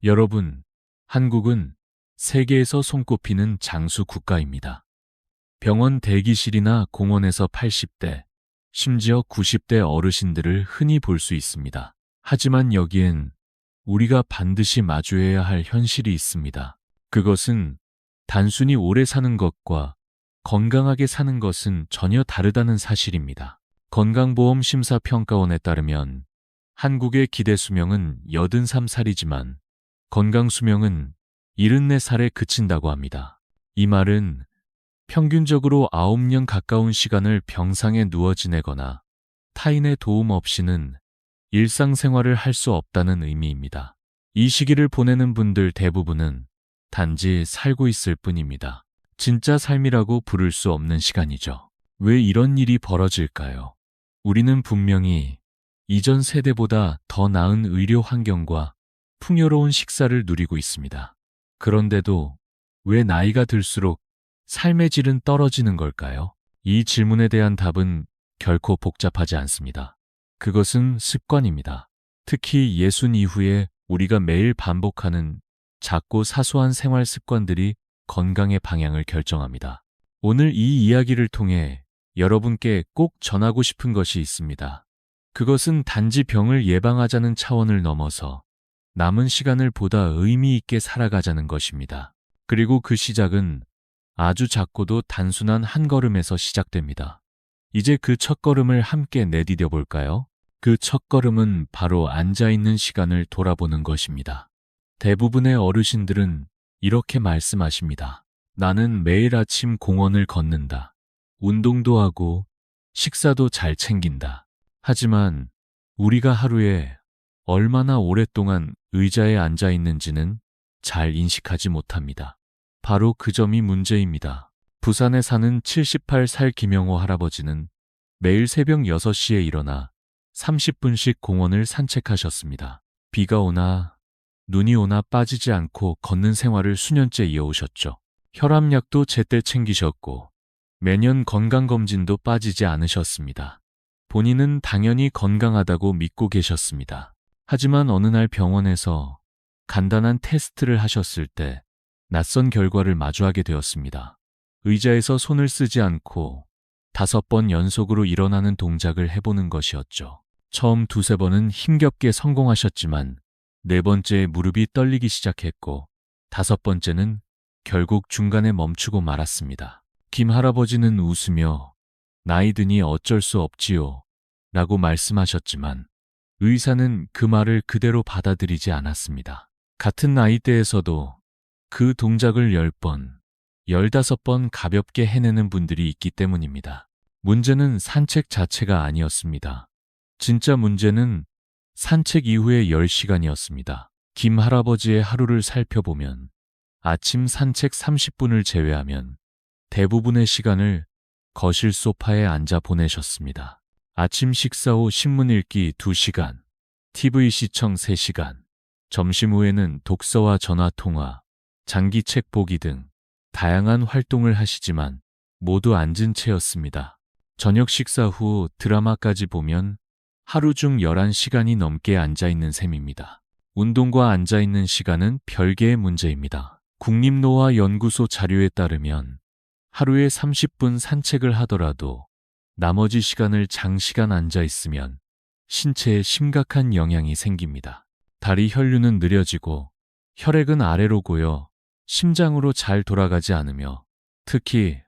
여러분, 한국은 세계에서 손꼽히는 장수 국가입니다. 병원 대기실이나 공원에서 80대, 심지어 90대 어르신들을 흔히 볼 수 있습니다. 하지만 여기엔 우리가 반드시 마주해야 할 현실이 있습니다. 그것은 단순히 오래 사는 것과 건강하게 사는 것은 전혀 다르다는 사실입니다. 건강보험심사평가원에 따르면 한국의 기대 수명은 83살이지만 건강 수명은 74살에 그친다고 합니다. 이 말은 평균적으로 9년 가까운 시간을 병상에 누워 지내거나 타인의 도움 없이는 일상생활을 할 수 없다는 의미입니다. 이 시기를 보내는 분들 대부분은 단지 살고 있을 뿐입니다. 진짜 삶이라고 부를 수 없는 시간이죠. 왜 이런 일이 벌어질까요? 우리는 분명히 이전 세대보다 더 나은 의료 환경과 풍요로운 식사를 누리고 있습니다. 그런데도 왜 나이가 들수록 삶의 질은 떨어지는 걸까요? 이 질문에 대한 답은 결코 복잡하지 않습니다. 그것은 습관입니다. 특히 예순 이후에 우리가 매일 반복하는 작고 사소한 생활 습관들이 건강의 방향을 결정합니다. 오늘 이 이야기를 통해 여러분께 꼭 전하고 싶은 것이 있습니다. 그것은 단지 병을 예방하자는 차원을 넘어서 남은 시간을 보다 의미 있게 살아가자는 것입니다. 그리고 그 시작은 아주 작고도 단순한 한 걸음에서 시작됩니다. 이제 그 첫걸음을 함께 내디뎌 볼까요? 그 첫걸음은 바로 앉아있는 시간을 돌아보는 것입니다. 대부분의 어르신들은 이렇게 말씀하십니다. 나는 매일 아침 공원을 걷는다. 운동도 하고 식사도 잘 챙긴다. 하지만 우리가 하루에 얼마나 오랫동안 의자에 앉아 있는지는 잘 인식하지 못합니다. 바로 그 점이 문제입니다. 부산에 사는 78살 김영호 할아버지는 매일 새벽 6시에 일어나 30분씩 공원을 산책하셨습니다. 비가 오나 눈이 오나 빠지지 않고 걷는 생활을 수년째 이어오셨죠. 혈압약도 제때 챙기셨고 매년 건강검진도 빠지지 않으셨습니다. 본인은 당연히 건강하다고 믿고 계셨습니다. 하지만 어느 날 병원에서 간단한 테스트를 하셨을 때 낯선 결과를 마주하게 되었습니다. 의자에서 손을 쓰지 않고 5번 연속으로 일어나는 동작을 해보는 것이었죠. 처음 2~3번은 힘겹게 성공하셨지만 4번째에 무릎이 떨리기 시작했고 5번째는 결국 중간에 멈추고 말았습니다. 김 할아버지는 웃으며 나이 드니 어쩔 수 없지요 라고 말씀하셨지만 의사는 그 말을 그대로 받아들이지 않았습니다. 같은 나이대에서도 그 동작을 10번, 15번 가볍게 해내는 분들이 있기 때문입니다. 문제는 산책 자체가 아니었습니다. 진짜 문제는 산책 이후의 10시간이었습니다. 김 할아버지의 하루를 살펴보면 아침 산책 30분을 제외하면 대부분의 시간을 거실 소파에 앉아 보내셨습니다. 아침 식사 후 신문 읽기 2시간, TV 시청 3시간, 점심 후에는 독서와 전화통화, 장기 책 보기 등 다양한 활동을 하시지만 모두 앉은 채였습니다. 저녁 식사 후 드라마까지 보면 하루 중 11시간이 넘게 앉아있는 셈입니다. 운동과 앉아있는 시간은 별개의 문제입니다. 국립노화연구소 자료에 따르면 하루에 30분 산책을 하더라도 나머지 시간을 장시간 앉아있으면 신체에 심각한 영향이 생깁니다. 다리 혈류는 느려지고 혈액은 아래로 고여 심장으로 잘 돌아가지 않으며 특히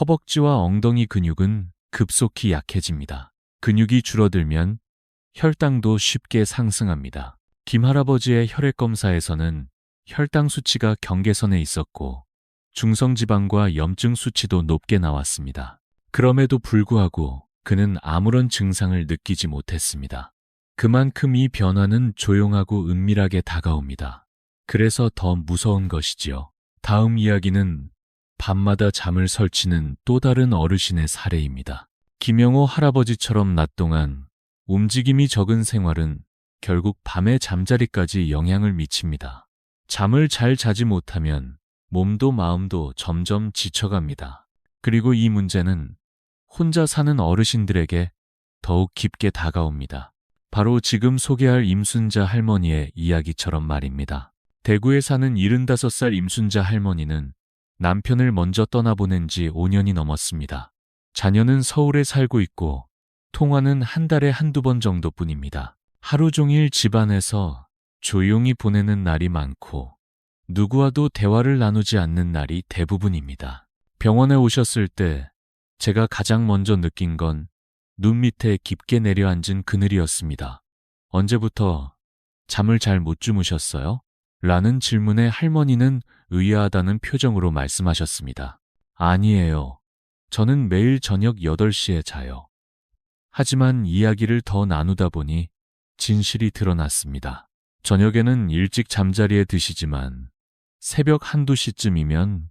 허벅지와 엉덩이 근육은 급속히 약해집니다. 근육이 줄어들면 혈당도 쉽게 상승합니다. 김 할아버지의 혈액 검사에서는 혈당 수치가 경계선에 있었고 중성지방과 염증 수치도 높게 나왔습니다. 그럼에도 불구하고 그는 아무런 증상을 느끼지 못했습니다. 그만큼 이 변화는 조용하고 은밀하게 다가옵니다. 그래서 더 무서운 것이지요. 다음 이야기는 밤마다 잠을 설치는 또 다른 어르신의 사례입니다. 김영호 할아버지처럼 낮 동안 움직임이 적은 생활은 결국 밤의 잠자리까지 영향을 미칩니다. 잠을 잘 자지 못하면 몸도 마음도 점점 지쳐갑니다. 그리고 이 문제는 혼자 사는 어르신들에게 더욱 깊게 다가옵니다. 바로 지금 소개할 임순자 할머니의 이야기처럼 말입니다. 대구에 사는 75살 임순자 할머니는 남편을 먼저 떠나보낸 지 5년이 넘었습니다. 자녀는 서울에 살고 있고 통화는 한 달에 한두 번 정도뿐입니다. 하루 종일 집안에서 조용히 보내는 날이 많고 누구와도 대화를 나누지 않는 날이 대부분입니다. 병원에 오셨을 때 제가 가장 먼저 느낀 건 눈 밑에 깊게 내려앉은 그늘이었습니다. 언제부터 잠을 잘 못 주무셨어요? 라는 질문에 할머니는 의아하다는 표정으로 말씀하셨습니다. 아니에요. 저는 매일 저녁 8시에 자요. 하지만 이야기를 더 나누다 보니 진실이 드러났습니다. 저녁에는 일찍 잠자리에 드시지만 새벽 한두 시쯤이면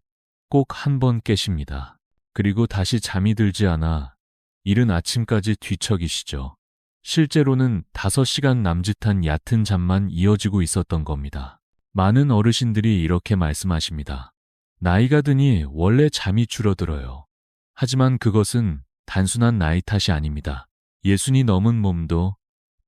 꼭 한 번 깨십니다. 그리고 다시 잠이 들지 않아 이른 아침까지 뒤척이시죠. 실제로는 5시간 남짓한 얕은 잠만 이어지고 있었던 겁니다. 많은 어르신들이 이렇게 말씀하십니다. 나이가 드니 원래 잠이 줄어들어요. 하지만 그것은 단순한 나이 탓이 아닙니다. 60이 넘은 몸도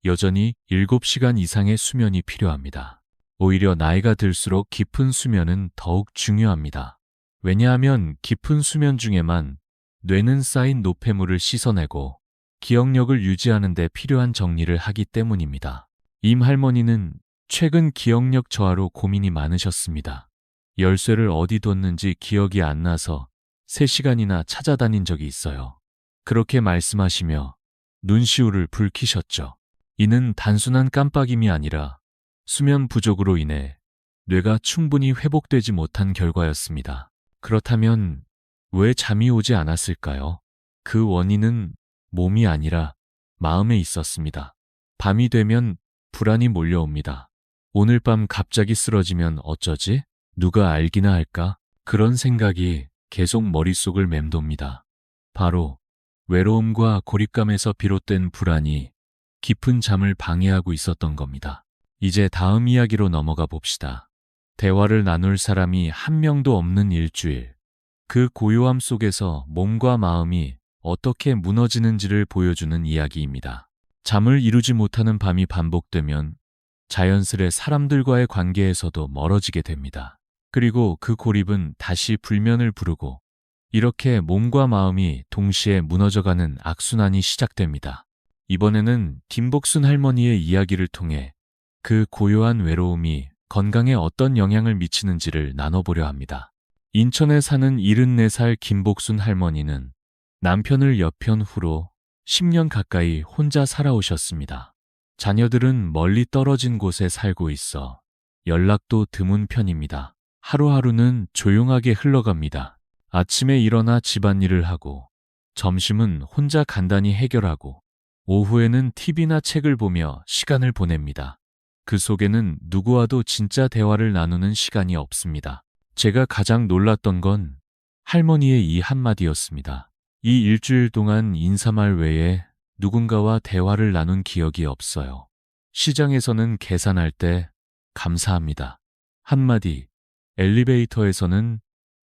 여전히 7시간 이상의 수면이 필요합니다. 오히려 나이가 들수록 깊은 수면은 더욱 중요합니다. 왜냐하면 깊은 수면 중에만 뇌는 쌓인 노폐물을 씻어내고 기억력을 유지하는 데 필요한 정리를 하기 때문입니다. 임 할머니는 최근 기억력 저하로 고민이 많으셨습니다. 열쇠를 어디 뒀는지 기억이 안 나서 3시간이나 찾아다닌 적이 있어요. 그렇게 말씀하시며 눈시울을 붉히셨죠. 이는 단순한 깜빡임이 아니라 수면 부족으로 인해 뇌가 충분히 회복되지 못한 결과였습니다. 그렇다면 왜 잠이 오지 않았을까요? 그 원인은 몸이 아니라 마음에 있었습니다. 밤이 되면 불안이 몰려옵니다. 오늘 밤 갑자기 쓰러지면 어쩌지? 누가 알기나 할까? 그런 생각이 계속 머릿속을 맴돕니다. 바로 외로움과 고립감에서 비롯된 불안이 깊은 잠을 방해하고 있었던 겁니다. 이제 다음 이야기로 넘어가 봅시다. 대화를 나눌 사람이 한 명도 없는 일주일. 그 고요함 속에서 몸과 마음이 어떻게 무너지는지를 보여주는 이야기입니다. 잠을 이루지 못하는 밤이 반복되면 자연스레 사람들과의 관계에서도 멀어지게 됩니다. 그리고 그 고립은 다시 불면을 부르고 이렇게 몸과 마음이 동시에 무너져가는 악순환이 시작됩니다. 이번에는 김복순 할머니의 이야기를 통해 그 고요한 외로움이 건강에 어떤 영향을 미치는지를 나눠보려 합니다. 인천에 사는 74살 김복순 할머니는 남편을 옆편 후로 10년 가까이 혼자 살아오셨습니다. 자녀들은 멀리 떨어진 곳에 살고 있어 연락도 드문 편입니다. 하루하루는 조용하게 흘러갑니다. 아침에 일어나 집안일을 하고 점심은 혼자 간단히 해결하고 오후에는 TV나 책을 보며 시간을 보냅니다. 그 속에는 누구와도 진짜 대화를 나누는 시간이 없습니다. 제가 가장 놀랐던 건 할머니의 이 한마디였습니다. 이 일주일 동안 인사말 외에 누군가와 대화를 나눈 기억이 없어요. 시장에서는 계산할 때 감사합니다. 한마디, 엘리베이터에서는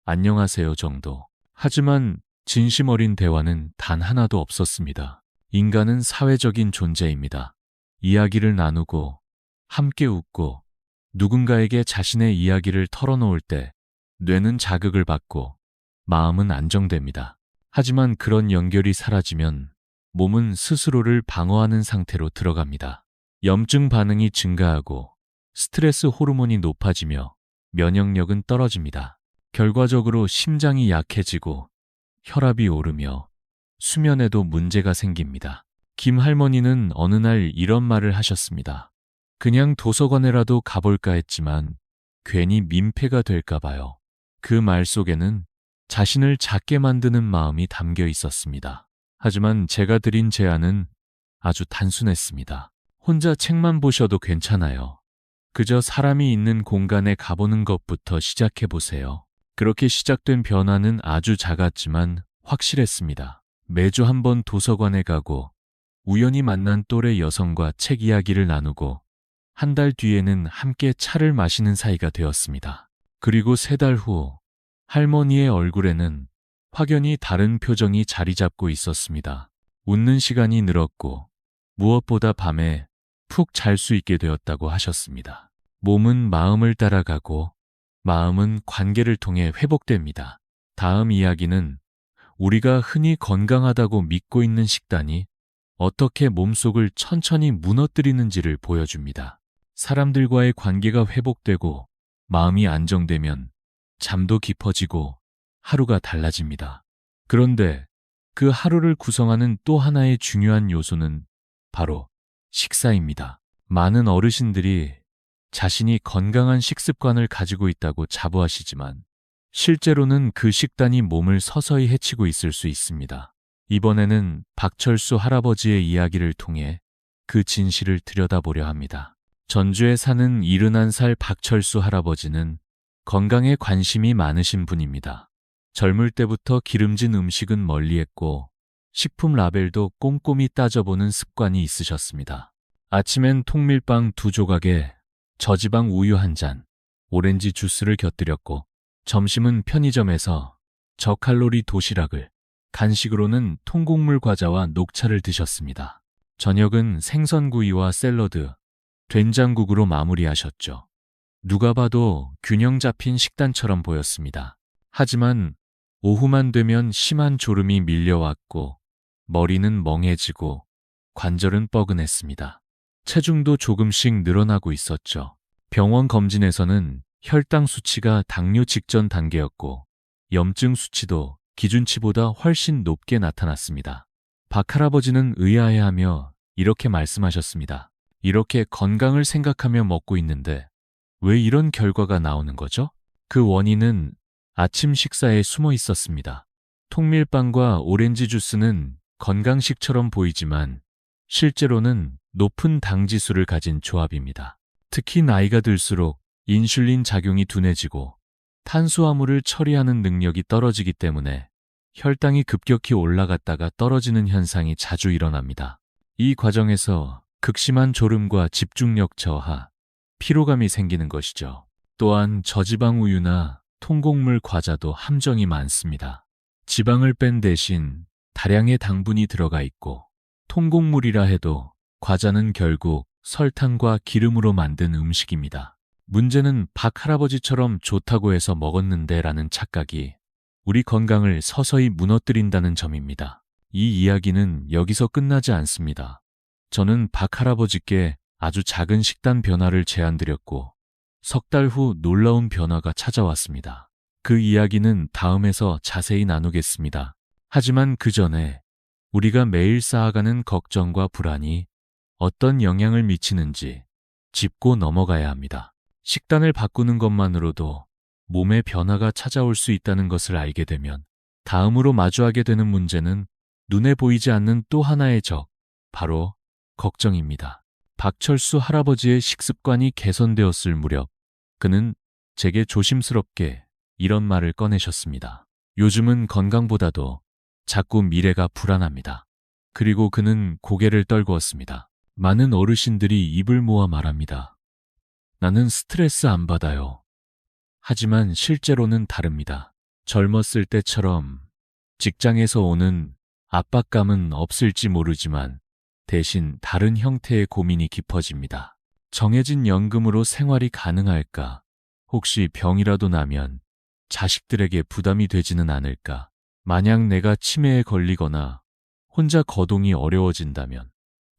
안녕하세요 정도. 하지만 진심 어린 대화는 단 하나도 없었습니다. 인간은 사회적인 존재입니다. 이야기를 나누고 함께 웃고 누군가에게 자신의 이야기를 털어놓을 때 뇌는 자극을 받고 마음은 안정됩니다. 하지만 그런 연결이 사라지면 몸은 스스로를 방어하는 상태로 들어갑니다. 염증 반응이 증가하고 스트레스 호르몬이 높아지며 면역력은 떨어집니다. 결과적으로 심장이 약해지고 혈압이 오르며 수면에도 문제가 생깁니다. 김 할머니는 어느 날 이런 말을 하셨습니다. 그냥 도서관에라도 가볼까 했지만 괜히 민폐가 될까 봐요. 그 말 속에는 자신을 작게 만드는 마음이 담겨 있었습니다. 하지만 제가 드린 제안은 아주 단순했습니다. 혼자 책만 보셔도 괜찮아요. 그저 사람이 있는 공간에 가보는 것부터 시작해보세요. 그렇게 시작된 변화는 아주 작았지만 확실했습니다. 매주 한 번 도서관에 가고 우연히 만난 또래 여성과 책 이야기를 나누고 한 달 뒤에는 함께 차를 마시는 사이가 되었습니다. 그리고 3달 후 할머니의 얼굴에는 확연히 다른 표정이 자리 잡고 있었습니다. 웃는 시간이 늘었고 무엇보다 밤에 푹 잘 수 있게 되었다고 하셨습니다. 몸은 마음을 따라가고 마음은 관계를 통해 회복됩니다. 다음 이야기는 우리가 흔히 건강하다고 믿고 있는 식단이 어떻게 몸속을 천천히 무너뜨리는지를 보여줍니다. 사람들과의 관계가 회복되고 마음이 안정되면 잠도 깊어지고 하루가 달라집니다. 그런데 그 하루를 구성하는 또 하나의 중요한 요소는 바로 식사입니다. 많은 어르신들이 자신이 건강한 식습관을 가지고 있다고 자부하시지만 실제로는 그 식단이 몸을 서서히 해치고 있을 수 있습니다. 이번에는 박철수 할아버지의 이야기를 통해 그 진실을 들여다보려 합니다. 전주에 사는 71살 박철수 할아버지는 건강에 관심이 많으신 분입니다. 젊을 때부터 기름진 음식은 멀리했고 식품 라벨도 꼼꼼히 따져보는 습관이 있으셨습니다. 아침엔 통밀빵 2조각에 저지방 우유 1잔, 오렌지 주스를 곁들였고 점심은 편의점에서 저칼로리 도시락을, 간식으로는 통곡물 과자와 녹차를 드셨습니다. 저녁은 생선구이와 샐러드, 된장국으로 마무리하셨죠. 누가 봐도 균형 잡힌 식단처럼 보였습니다. 하지만 오후만 되면 심한 졸음이 밀려왔고 머리는 멍해지고 관절은 뻐근했습니다. 체중도 조금씩 늘어나고 있었죠. 병원 검진에서는 혈당 수치가 당뇨 직전 단계였고 염증 수치도 기준치보다 훨씬 높게 나타났습니다. 박 할아버지는 의아해하며 이렇게 말씀하셨습니다. 이렇게 건강을 생각하며 먹고 있는데 왜 이런 결과가 나오는 거죠? 그 원인은 아침 식사에 숨어 있었습니다. 통밀빵과 오렌지 주스는 건강식처럼 보이지만 실제로는 높은 당 지수를 가진 조합입니다. 특히 나이가 들수록 인슐린 작용이 둔해지고 탄수화물을 처리하는 능력이 떨어지기 때문에 혈당이 급격히 올라갔다가 떨어지는 현상이 자주 일어납니다. 이 과정에서 극심한 졸음과 집중력 저하, 피로감이 생기는 것이죠. 또한 저지방 우유나 통곡물 과자도 함정이 많습니다. 지방을 뺀 대신 다량의 당분이 들어가 있고 통곡물이라 해도 과자는 결국 설탕과 기름으로 만든 음식입니다. 문제는 박 할아버지처럼 좋다고 해서 먹었는데 라는 착각이 우리 건강을 서서히 무너뜨린다는 점입니다. 이 이야기는 여기서 끝나지 않습니다. 저는 박 할아버지께 아주 작은 식단 변화를 제안드렸고 석 달 후 놀라운 변화가 찾아왔습니다. 그 이야기는 다음에서 자세히 나누겠습니다. 하지만 그 전에 우리가 매일 쌓아가는 걱정과 불안이 어떤 영향을 미치는지 짚고 넘어가야 합니다. 식단을 바꾸는 것만으로도 몸에 변화가 찾아올 수 있다는 것을 알게 되면 다음으로 마주하게 되는 문제는 눈에 보이지 않는 또 하나의 적, 바로 걱정입니다. 박철수 할아버지의 식습관이 개선되었을 무렵 그는 제게 조심스럽게 이런 말을 꺼내셨습니다. 요즘은 건강보다도 자꾸 미래가 불안합니다. 그리고 그는 고개를 떨구었습니다. 많은 어르신들이 입을 모아 말합니다. 나는 스트레스 안 받아요. 하지만 실제로는 다릅니다. 젊었을 때처럼 직장에서 오는 압박감은 없을지 모르지만 대신 다른 형태의 고민이 깊어집니다. 정해진 연금으로 생활이 가능할까? 혹시 병이라도 나면 자식들에게 부담이 되지는 않을까? 만약 내가 치매에 걸리거나 혼자 거동이 어려워진다면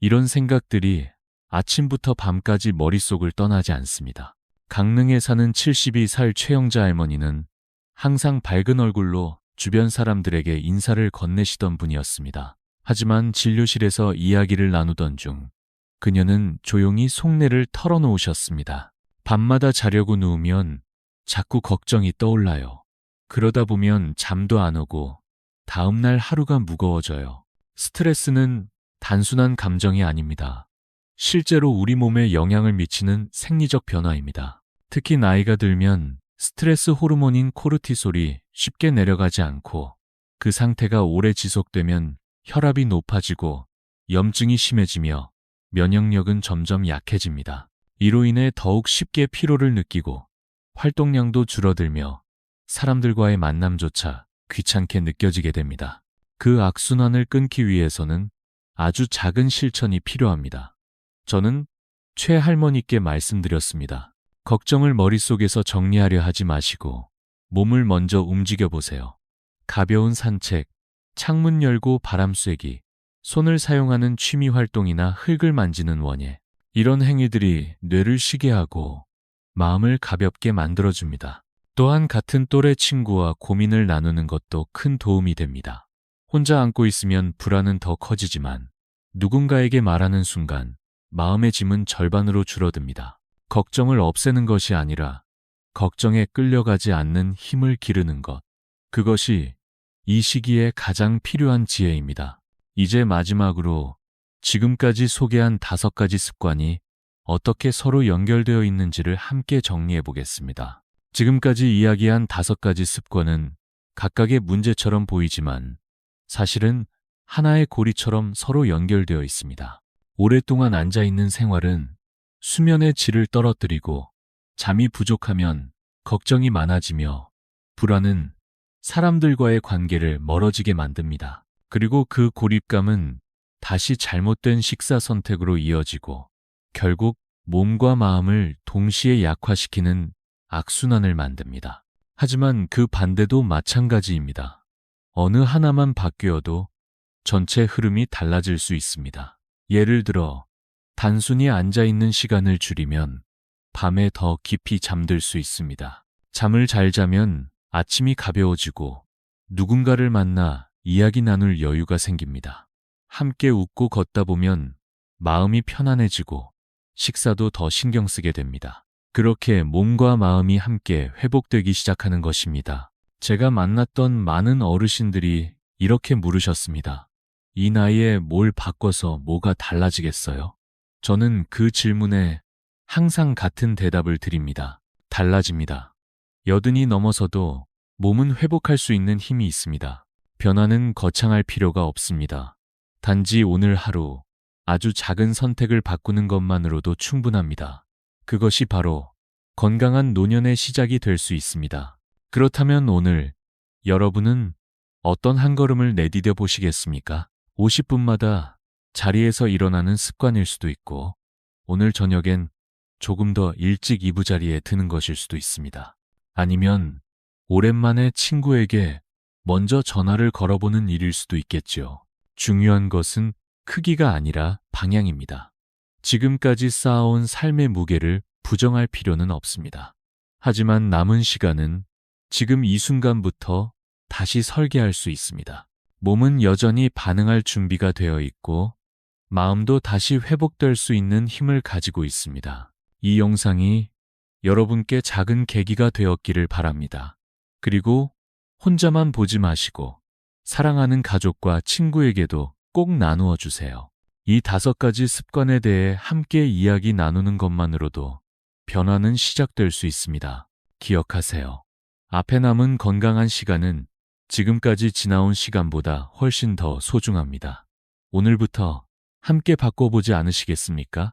이런 생각들이 아침부터 밤까지 머릿속을 떠나지 않습니다. 강릉에 사는 72살 최영자 할머니는 항상 밝은 얼굴로 주변 사람들에게 인사를 건네시던 분이었습니다. 하지만 진료실에서 이야기를 나누던 중 그녀는 조용히 속내를 털어놓으셨습니다. 밤마다 자려고 누우면 자꾸 걱정이 떠올라요. 그러다 보면 잠도 안 오고 다음날 하루가 무거워져요. 스트레스는 단순한 감정이 아닙니다. 실제로 우리 몸에 영향을 미치는 생리적 변화입니다. 특히 나이가 들면 스트레스 호르몬인 코르티솔이 쉽게 내려가지 않고 그 상태가 오래 지속되면 혈압이 높아지고 염증이 심해지며 면역력은 점점 약해집니다. 이로 인해 더욱 쉽게 피로를 느끼고 활동량도 줄어들며 사람들과의 만남조차 귀찮게 느껴지게 됩니다. 그 악순환을 끊기 위해서는 아주 작은 실천이 필요합니다. 저는 최 할머니께 말씀드렸습니다. 걱정을 머릿속에서 정리하려 하지 마시고 몸을 먼저 움직여 보세요. 가벼운 산책, 창문 열고 바람 쐬기, 손을 사용하는 취미 활동이나 흙을 만지는 원예. 이런 행위들이 뇌를 쉬게 하고 마음을 가볍게 만들어줍니다. 또한 같은 또래 친구와 고민을 나누는 것도 큰 도움이 됩니다. 혼자 안고 있으면 불안은 더 커지지만 누군가에게 말하는 순간 마음의 짐은 절반으로 줄어듭니다. 걱정을 없애는 것이 아니라 걱정에 끌려가지 않는 힘을 기르는 것. 그것이 이 시기에 가장 필요한 지혜입니다. 이제 마지막으로 지금까지 소개한 5가지 습관이 어떻게 서로 연결되어 있는지를 함께 정리해 보겠습니다. 지금까지 이야기한 5가지 습관은 각각의 문제처럼 보이지만 사실은 하나의 고리처럼 서로 연결되어 있습니다. 오랫동안 앉아있는 생활은 수면의 질을 떨어뜨리고 잠이 부족하면 걱정이 많아지며 불안은 사람들과의 관계를 멀어지게 만듭니다. 그리고 그 고립감은 다시 잘못된 식사 선택으로 이어지고 결국 몸과 마음을 동시에 약화시키는 악순환을 만듭니다. 하지만 그 반대도 마찬가지입니다. 어느 하나만 바뀌어도 전체 흐름이 달라질 수 있습니다. 예를 들어 단순히 앉아있는 시간을 줄이면 밤에 더 깊이 잠들 수 있습니다. 잠을 잘 자면 아침이 가벼워지고 누군가를 만나 이야기 나눌 여유가 생깁니다. 함께 웃고 걷다 보면 마음이 편안해지고 식사도 더 신경 쓰게 됩니다. 그렇게 몸과 마음이 함께 회복되기 시작하는 것입니다. 제가 만났던 많은 어르신들이 이렇게 물으셨습니다. 이 나이에 뭘 바꿔서 뭐가 달라지겠어요? 저는 그 질문에 항상 같은 대답을 드립니다. 달라집니다. 80이 넘어서도 몸은 회복할 수 있는 힘이 있습니다. 변화는 거창할 필요가 없습니다. 단지 오늘 하루 아주 작은 선택을 바꾸는 것만으로도 충분합니다. 그것이 바로 건강한 노년의 시작이 될 수 있습니다. 그렇다면 오늘 여러분은 어떤 한 걸음을 내디뎌 보시겠습니까? 50분마다 자리에서 일어나는 습관일 수도 있고 오늘 저녁엔 조금 더 일찍 이부자리에 드는 것일 수도 있습니다. 아니면 오랜만에 친구에게 먼저 전화를 걸어보는 일일 수도 있겠죠. 중요한 것은 크기가 아니라 방향입니다. 지금까지 쌓아온 삶의 무게를 부정할 필요는 없습니다. 하지만 남은 시간은 지금 이 순간부터 다시 설계할 수 있습니다. 몸은 여전히 반응할 준비가 되어 있고 마음도 다시 회복될 수 있는 힘을 가지고 있습니다. 이 영상이 여러분께 작은 계기가 되었기를 바랍니다. 그리고 혼자만 보지 마시고 사랑하는 가족과 친구에게도 꼭 나누어 주세요. 이 5가지 습관에 대해 함께 이야기 나누는 것만으로도 변화는 시작될 수 있습니다. 기억하세요. 앞에 남은 건강한 시간은 지금까지 지나온 시간보다 훨씬 더 소중합니다. 오늘부터 함께 바꿔보지 않으시겠습니까?